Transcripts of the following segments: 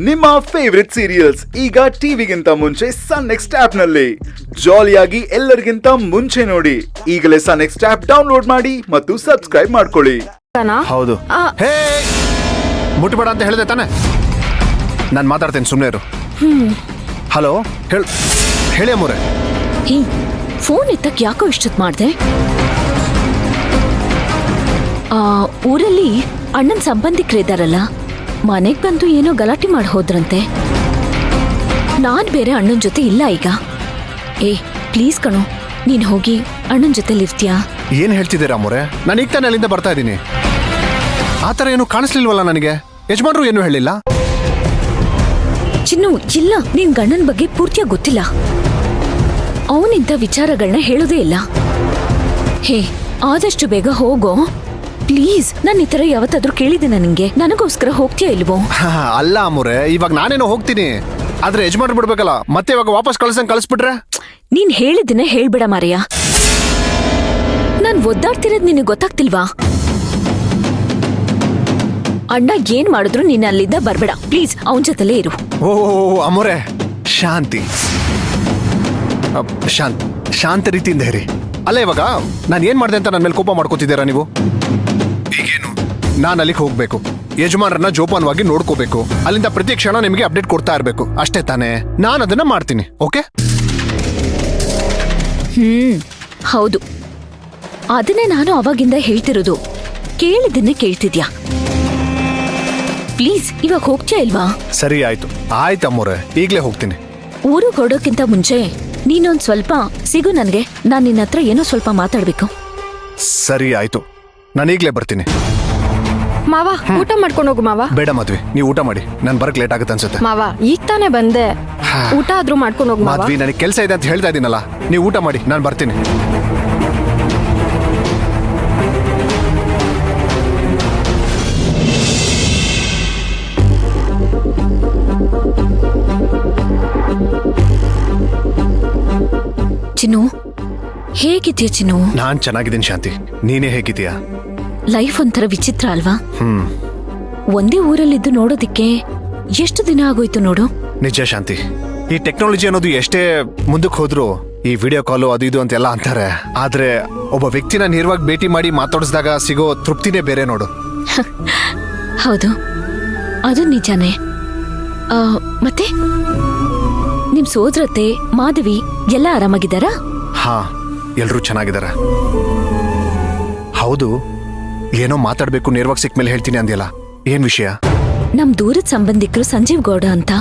ನಿಮ್ಮ favourite serials ಈಗ ಟಿವಿಗಿಂತ ಮುಂಚೆ ಸನ್ ನೆಕ್ಸ್ಟ್ ಆಪ್ ನಲ್ಲಿ ಜಾಲಿಯಾಗಿ ಎಲ್ಲರಿಗಿಂತ ಮುಂಚೆ ನೋಡಿ. ಈಗಲೇ ಸನ್ ನೆಕ್ಸ್ಟ್ ಆಪ್ ಡೌನ್ಲೋಡ್ ಮಾಡಿ ಮತ್ತು ಸಬ್ಸ್ಕ್ರೈಬ್ ಮಾಡ್ಕೊಳ್ಳಿ. ಹೌದು. ಹೇ, ಮುಟ್ಬೇಡ ಅಂತ ಹೇಳಿದೆ ತಾನೆ. ನಾನು ಮಾತಾಡ್ತೇನೆ, ಸುಮ್ಮನೆ ಇರು. ಹಲೋ, ಹೇಳಿ ಅಮ್ಮೋರೆ. ಫೋನ್ ಎತ್ತಕ್ ಯಾಕೋ ಇಷ್ಟೊತ್ತು ಮಾಡ್ದೆ? ಊರಲ್ಲಿ ಅಣ್ಣನ ಸಂಬಂಧಿಕರಿದ್ದಾರಲ್ಲ, ಮನೆಗ್ ಬಂದು ಏನೋ ಗಲಾಟೆ ಮಾಡಿ ಹೋದ್ರಂತೆ. ನಾನ್ ಬೇರೆ ಅಣ್ಣನ ಜೊತೆ ಇಲ್ಲ ಈಗ. ಪ್ಲೀಸ್ ಕಣೋ, ನೀನ್ ಹೋಗಿ ಅಣ್ಣನ ಜೊತೆ ಇರ್ತೀಯಾ? ಏನ್ ಹೇಳ್ತಿದ್ದೀರಾ ಅಮ್ಮೋರೆ? ನಾನು ಈಗ ತಾನೆ ಅಲ್ಲಿಂದ ಬರ್ತಾ ಇದ್ದೀನಿ. ಆತರ ಏನು ಕಾಣಿಸ್ಲಿಲ್ವಲ್ಲ ನನಗೆ. ಯಜಮಾನ್ರು ಏನು ಹೇಳಿಲ್ಲ? ಚಿನ್ನು, ಇಲ್ಲ, ನಿನ್ ಗಂಡನ ಬಗ್ಗೆ ಪೂರ್ತಿಯಾಗಿ ಗೊತ್ತಿಲ್ಲ. ಅವನಿಂದ ವಿಚಾರಗಳನ್ನ ಹೇಳೋದೇ ಇಲ್ಲ. ಆದಷ್ಟು ಬೇಗ ಹೋಗೋ ಪ್ಲೀಸ್. ನಾನು ಈ ತರ ಯಾವತ್ತಾದ್ರೂ ಕೇಳಿದ್ದೀನ ನಿಂಗೆ? ನನಗೋಸ್ಕರ ಹೋಗ್ತೀಯಾ ಇಲ್ವೋ? ಅಲ್ಲ ಅಮ್ಮೋರೆ, ಇವಾಗ ನಾನೇನೋ ಹೋಗ್ತೀನಿ, ಆದ್ರೆ ಯಜಮಾನ್ರು ಬಿಡ್ಬೇಕಲ್ಲ. ಮತ್ತೆ ಇವಾಗ ವಾಪಸ್ ಕಳಿಸ್ಬಿಟ್ರೆ? ನೀನ್ ಹೇಳಿದ್ದನ್ನೇ ಹೇಳ್ಬೇಡ ಮಾರಯ್ಯ. ನಾನ್ ಒದ್ದಾಡ್ತಿರೋದ್ ನಿನಗೆ ಗೊತ್ತಾಗ್ತಿಲ್ವಾ? ಅಣ್ಣ ಏನ್ ಮಾಡಿದ್ರು ನೀನ್ ಅಲ್ಲಿಂದ ಬರ್ಬೇಡ ಪ್ಲೀಸ್. ಅವನ ಜೊತೆಲೇ ಇರು. ಓ ಅಮ್ಮೋರೆ, ಶಾಂತಿ, ಶಾಂತ ರೀತಿಯಿಂದ ಇರಿ. ಅಲ್ಲ, ಇವಾಗ ನಾನು ಏನ್ ಮಾಡಿದೆ ಅಂತ ನನ್ನ ಮೇಲೆ ಕೋಪ ಮಾಡ್ಕೋತಿದ್ದೀರಾ ನೀವು? ಈಗೇನು, ನಾನು ಅಲ್ಲಿಗೆ ಹೋಗ್ಬೇಕು, ಯಜಮಾನರನ್ನ ಜೋಪಾನವಾಗಿ ನೋಡ್ಕೋಬೇಕು, ಅಲ್ಲಿಂದ ಪ್ರತಿ ಕ್ಷಣ ನಿಮಗೆ ಅಪ್ಡೇಟ್ ಕೊಡ್ತಾ ಇರ್ಬೇಕು, ಅಷ್ಟೇ ತಾನೇ? ನಾನು ಅದನ್ನ ಮಾಡ್ತೀನಿ. ಓಕೆ? ಹೌದು, ಅದನ್ನೇ ನಾನು ಅವಾಗಿಂದ ಹೇಳ್ತಿರೋದು. ಕೇಳಿದ್ದನ್ನೇ ಕೇಳ್ತಿದ್ಯಾ? ಪ್ಲೀಸ್ ಇವಾಗ ಹೋಗ್ತೀಯಾ ಇಲ್ವಾ? ಸರಿ, ಆಯ್ತು ಅಮ್ಮೋರೆ, ಈಗ್ಲೇ ಹೋಗ್ತೀನಿ. ಊರಿಗೆ ಹೊರಡೋಕ್ಕಿಂತ ಮುಂಚೆ ನೀನೊಂದ್ ಸ್ವಲ್ಪ ಸಿಗು ನನ್ಗೆ. ನಾನ್ ನಿನ್ನ ಹತ್ರ ಏನೋ ಸ್ವಲ್ಪ ಮಾತಾಡ್ಬೇಕು. ಸರಿ, ಆಯ್ತು, ನಾನು ಈಗ್ಲೇ ಬರ್ತೀನಿ. ಮಾವ, ಊಟ ಮಾಡ್ಕೊಂಡು ಹೋಗು ಮಾವ. ಬೇಡ ಮದ್ವಿ, ನೀವು ಊಟ ಮಾಡಿ, ನಾನು ಬರಕ್ ಲೇಟ್ ಆಗುತ್ತೆ ಅನ್ಸುತ್ತೆ. ಮಾವ, ಈಗ ತಾನೇ ಬಂದೆ, ಊಟ ಆದ್ರೂ ಮಾಡ್ಕೊಂಡು ಹೋಗು ಮಾವ. ಮದ್ವಿ, ನನಗೆ ಕೆಲಸ ಇದೆ ಅಂತ ಹೇಳ್ತಾ ಇದೀನಲ್ಲ, ನೀವು ಊಟ ಮಾಡಿ, ನಾನು ಬರ್ತೀನಿ. ಚಿನ್ನು, ಹೇಗಿದ್ಯಾ ಚಿನ್ನು? ನಾನ್ ಚೆನ್ನಾಗಿದ್ದೀನಿ ಶಾಂತಿ, ನೀನೇ ಹೇಗಿದ್ಯಾ? ಲೈಫ್ ಒಂಥರ ವಿಚಿತ್ರ ಅಲ್ವಾ? ಒಂದೇ ಊರಲ್ಲಿದ್ದು ನೋಡೋದಿಕ್ಕೆ ಎಷ್ಟು ದಿನ ಆಗೋಯ್ತು ನೋಡು. ನಿಜ ಶಾಂತಿ, ಈ ಟೆಕ್ನಾಲಜಿ ಅನ್ನೋದು ಎಷ್ಟೇ ಮುಂದಕ್ಕೆ ಹೋದ್ರು, ಈ ವಿಡಿಯೋ ಕಾಲು ಅದು ಇದು ಅಂತೆಲ್ಲ ಅಂತಾರೆ, ಆದ್ರೆ ಒಬ್ಬ ವ್ಯಕ್ತಿನ ನೇರವಾಗಿ ಭೇಟಿ ಮಾಡಿ ಮಾತಾಡಿಸಿದಾಗ ಸಿಗೋ ತೃಪ್ತಿನೇ ಬೇರೆ ನೋಡು. ಹೌದು, ಅದು ನಿಜಾನೇ. ಮತ್ತೆ ನಿಮ್ ಸೋದರತೆ ಮಾಧವಿ ಎಲ್ಲ ಆರಾಮಾಗಿದ್ದಾರಾ? ಹಾ, ಎಲ್ರೂ ಚೆನ್ನಾಗಿದ್ದಾರೆ. ಹೌದು, ಏನೋ ಮಾತಾಡ್ಬೇಕು, ನೇರವಾಗಿ ಸಿಕ್ಕ ಮೇಲೆ ಹೇಳ್ತೀನಿ ಅಂದ್ಯಲ್ಲ, ಏನ್ ವಿಷಯ? ನಮ್ ದೂರದ ಸಂಬಂಧಿಕರು ಸಂಜೀವ್ ಗೌಡ ಅಂತ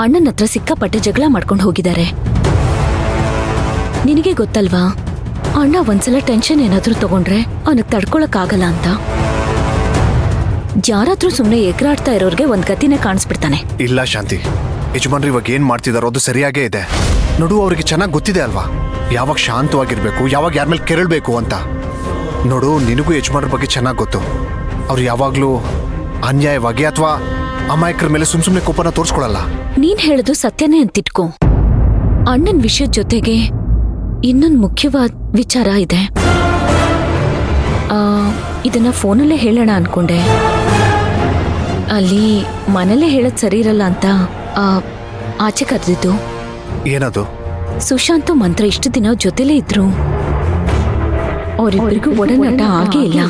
ಅಣ್ಣನ ಹತ್ರ ಸಿಕ್ಕಾಪಟ್ಟೆ ಜಗಳ ಮಾಡ್ಕೊಂಡು ಹೋಗಿದ್ದಾರೆ. ನಿನಗೆ ಗೊತ್ತಲ್ವಾ, ಅಣ್ಣ ಒಂದ್ಸಲ ಟೆನ್ಷನ್ ಏನಾದ್ರೂ ತಗೊಂಡ್ರೆ ಅವನಿಗೆ ತಡ್ಕೊಳಕ್ ಆಗಲ್ಲ ಅಂತ. ಯಾರಾದ್ರೂ ಸುಮ್ನೆ ಎಗರಾಡ್ತಾ ಇರೋರ್ಗೆ ಒಂದ್ ಗತಿನೇ ಕಾಣಿಸ್ಬಿಡ್ತಾನೆ. ಇಲ್ಲ ಶಾಂತಿ, ಯಜಮಾನ್ರು ಇವಾಗ ಏನ್ ಮಾಡ್ತಿದಾರೋ ಅದು ಸರಿಯಾಗೇ ಇದೆ ನೋಡು. ಅವ್ರಿಗೆ ಚೆನ್ನಾಗಿ ಗೊತ್ತಿದೆ ಅಲ್ವಾ, ಯಾವಾಗ ಶಾಂತವಾಗಿರ್ಬೇಕು, ಯಾವಾಗ ಯಾರ ಮೇಲೆ ಕೆರಳ್ಬೇಕು ಅಂತ. ನೋಡು, ನಿನಗೂ ಯಜಮಾನ್ರ ಬಗ್ಗೆ ಚೆನ್ನಾಗಿ ಗೊತ್ತು. ಅವ್ರು ಯಾವಾಗ್ಲೂ ಅನ್ಯಾಯವಾಗಿ ಅಥವಾ ಅಮಾಯಕರ ಮೇಲೆ ಸುಮ್ನೆ ಕೋಪನ ತೋರಿಸ್ಕೊಳಲ್ಲ. ನೀನ್ ಹೇಳೋದು ಸತ್ಯನೇ ಅಂತಿಟ್ಕೋ. ಅಣ್ಣನ್ ವಿಷಯದ ಜೊತೆಗೆ ಇನ್ನೊಂದು ಮುಖ್ಯವಾದ ವಿಚಾರ ಇದೆ. ಇದನ್ನ ಫೋನಲ್ಲೇ ಹೇಳೋಣ ಅನ್ಕೊಂಡೆ. ಅಲ್ಲಿ ಮನೇಲೇ ಹೇಳೋದ್ ಸರಿ ಇರಲ್ಲ ಅಂತ ಆಚೆ ಕರೆದಿದ್ದು. ಏನದು? ಸುಶಾಂತ್ ಮಂತ್ರ ಇಷ್ಟು ದಿನ ಜೊತೆಲೇ ಇದ್ರು, ಅವರಿಬ್ಬರಿಗೂ ಒಡನಾಟ ಆಗೇ ಇಲ್ಲ.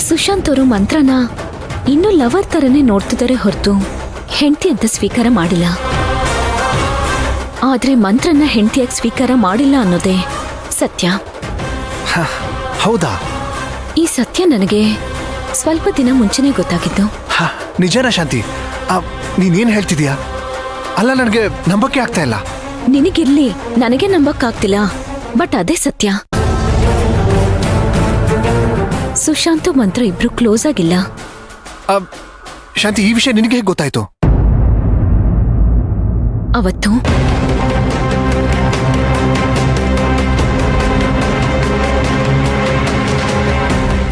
ಸುಶಾಂತ್ ಅವರು ಮಂತ್ರನ ಇನ್ನೂ ಲವರ್ ತರನೇ ನೋಡ್ತಿದ್ದಾರೆ ಹೊರತು ಹೆಂಡತಿ ಅಂತ ಸ್ವೀಕಾರ ಮಾಡಿಲ್ಲ. ಆದ್ರೆ ಮಂತ್ರನ ಹೆಂಡತಿಯಾಗಿ ಸ್ವೀಕಾರ ಮಾಡಿಲ್ಲ ಅನ್ನೋದೇ ಸತ್ಯ. ಹೌದಾ? ಈ ಸತ್ಯ ನನಗೆ ಸ್ವಲ್ಪ ದಿನ ಮುಂಚೆನೆ ಗೊತ್ತಾಗಿದ್ದು. ನಿಜನಾ ಶಾಂತಿ? ನೀನೇನ್ ಹೇಳ್ತಿದ್ಯಾ? ಅಲ್ಲ, ನನಗೆ ನಂಬಕ್ಕೆ ಆಗ್ತಾ ಇಲ್ಲ. ನಿನಗಿರ್ಲಿ, ನನಗೆ ನಂಬಕ್ಕಾಗ್ತಿಲ್ಲ, ಬಟ್ ಅದೇ ಸತ್ಯ. ಸುಶಾಂತ್ ಮಂತ್ರ ಇಬ್ರು ಕ್ಲೋಸ್ ಆಗಿಲ್ಲ. ಶಾಂತಿ, ಈ ವಿಷಯ ನಿನಗೆ ಹೇಗೆ ಗೊತ್ತಾಯ್ತು? ಅವತ್ತು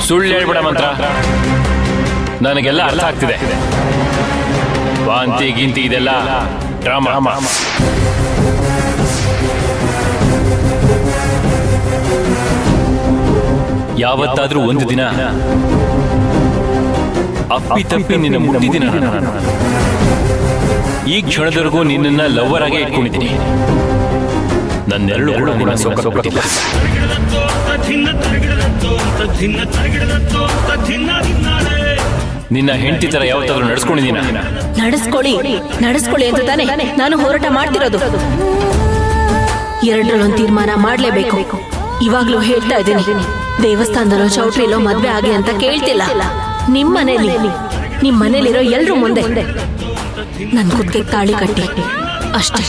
ಸುಳ್ಳು ಹೇಳ್ಬಿಡ ಮಂತ್ರ, ನನಗೆಲ್ಲ ಅರ್ಥ ಆಗ್ತಿದೆ. ವಾಂತಿ ಗಿಂತಿ ಇದೆಲ್ಲ ಡ್ರಾಮಾ. ಯಾವತ್ತಾದ್ರೂ ಒಂದು ದಿನ ಅಪ್ಪಿ ತಪ್ಪಿ ನಿನ್ನ ಮುಟ್ಟಿದ್ದೀನಿ ನಾನು. ಈ ಕ್ಷಣದವರೆಗೂ ನಿನ್ನನ್ನ ಲವ್ವರ್ ಆಗೇ ಇಟ್ಕೊಂಡಿದ್ದೀನಿ. ನನ್ನೆರಳು ಕೂಡ ನಿನ್ನ ಸೋಕಟ್ಟಿಲ್ಲ. ನಿನ್ನ ಹೆಂಡತಿ ತರ ಯಾವತ್ತಾದ್ರೂ ನಡ್ಸ್ಕೊಂಡಿದ್ದೀನ? ನಡೆಸ್ಕೊಳ್ಳಿ ಅಂತ ತಾನೆ ನಾನು ಹೋರಾಟ ಮಾಡ್ತಿರೋದು. ಎರಡರಲ್ಲೊಂದು ತೀರ್ಮಾನ ಮಾಡ್ಲೇಬೇಕು. ಇವಾಗ್ಲೂ ಹೇಳ್ತಾ ಇದ್ದೀನಿ, ದೇವಸ್ಥಾನದಲ್ಲೋ ಚೌಟ್ರಿಲೋ ಮದ್ವೆ ಆಗಿ ಅಂತ ಕೇಳ್ತಿಲ್ಲ. ನಿಮ್ ಮನೇಲಿರೋ ಎಲ್ರು ಮುಂದೆ ನನ್ ಕುತ್ತಿಗೆ ತಾಳಿ ಕಟ್ಟಿ ಅಷ್ಟೇ.